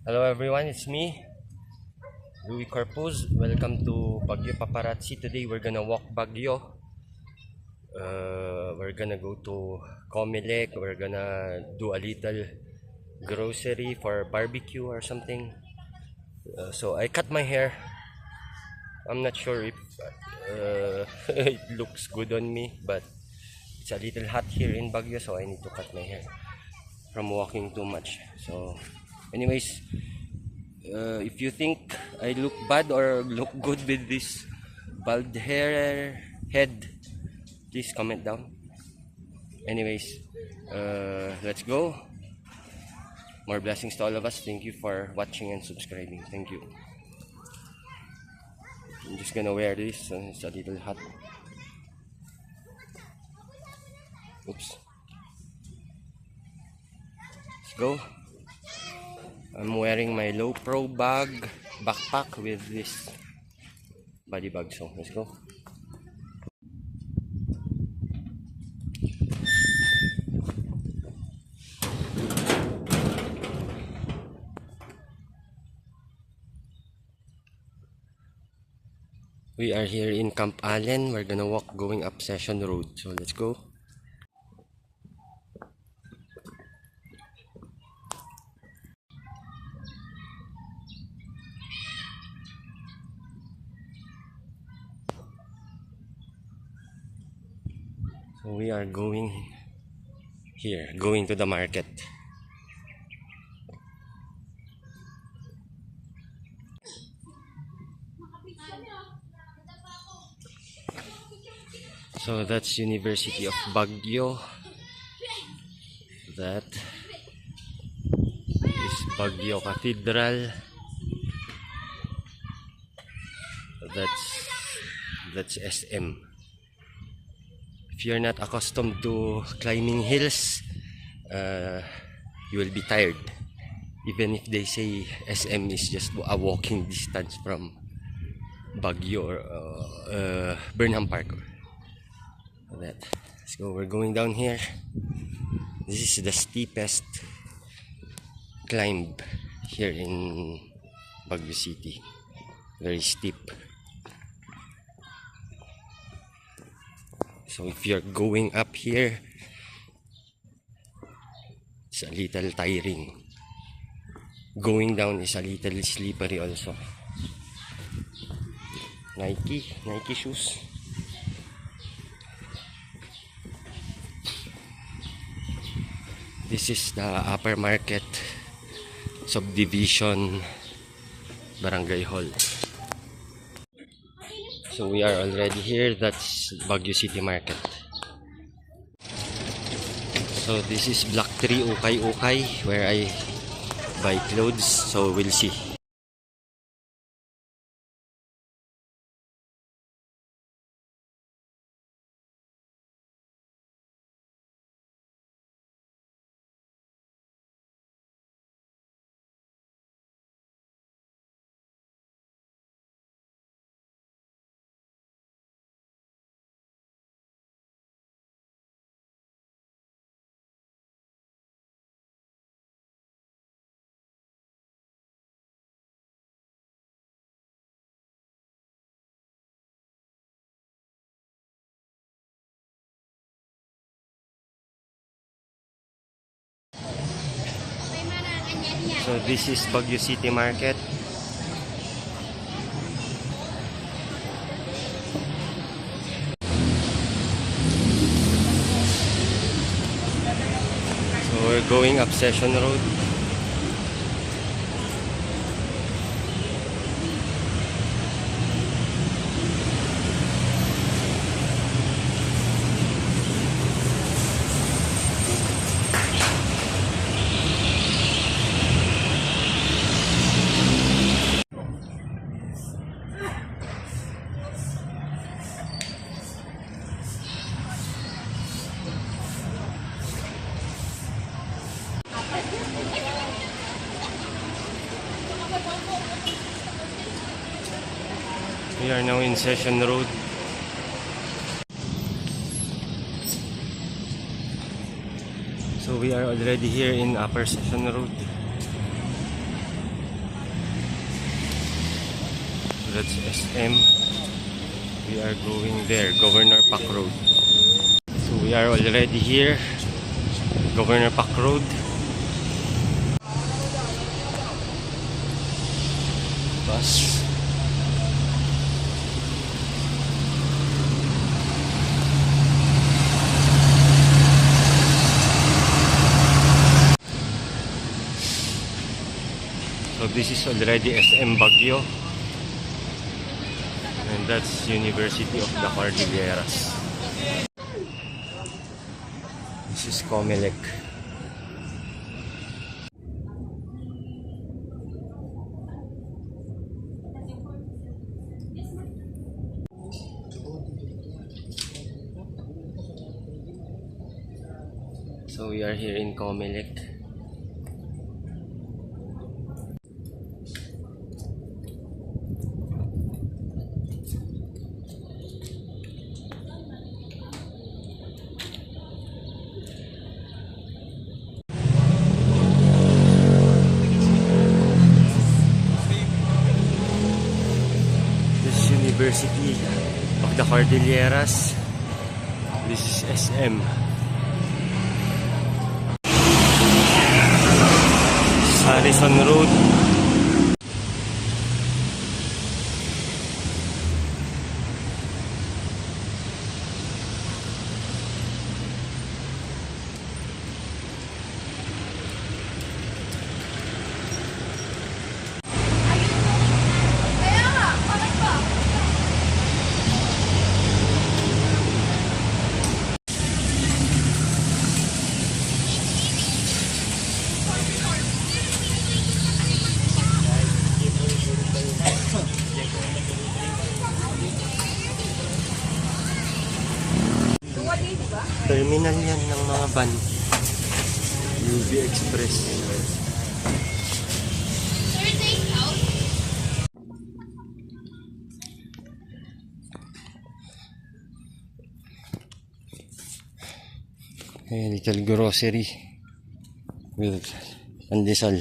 Hello everyone, it's me, Louis Corpuz. Welcome to Baguio Paparazzi. Today we're gonna walk Baguio. We're gonna go to Comelec. We're gonna do a little grocery for barbecue or something. So I cut my hair. I'm not sure if it looks good on me, but it's a little hot here in Baguio, so I need to cut my hair from walking too much. So, anyways, if you think I look bad or look good with this bald head, please comment down. Anyways, let's go. More blessings to all of us. Thank you for watching and subscribing. Thank you. I'm just gonna wear this. It's a little hot. Oops. Let's go. I'm wearing my low pro backpack with this body bag. So let's go. We are here in Camp Allen. We're gonna walk going up Session Road. So let's go. So we are going here, going to the market. So that's University of Baguio. That is Baguio Cathedral. That's SM. If you're not accustomed to climbing hills, you will be tired. Even if they say SM is just a walking distance from Baguio or Burnham Park. That. Let's go. We're going down here. This is the steepest climb here in Baguio City. Very steep. So if you're going up here, it's a little tiring. Going down is a little slippery also. Nike shoes. This is the Upper Market Subdivision Barangay Hall. So we are already here. That's Baguio City Market. So this is Block 3 Ukay where I buy clothes. So we'll see. So this is Baguio City Market. So we're going up Session Road. We are now in Session Road. So we are already here in Upper Session Road. That's SM. We are going there, Governor Park Road. So we are already here, Governor Park Road. Bus. So this is already SM Baguio, and that's University of the Cordilleras. This is Comelec. So we are here in Comelec. University of the Cordilleras. This is SM. Harrison Road. Terminal yan ng mga van. UB Express. A little grocery with pandesal.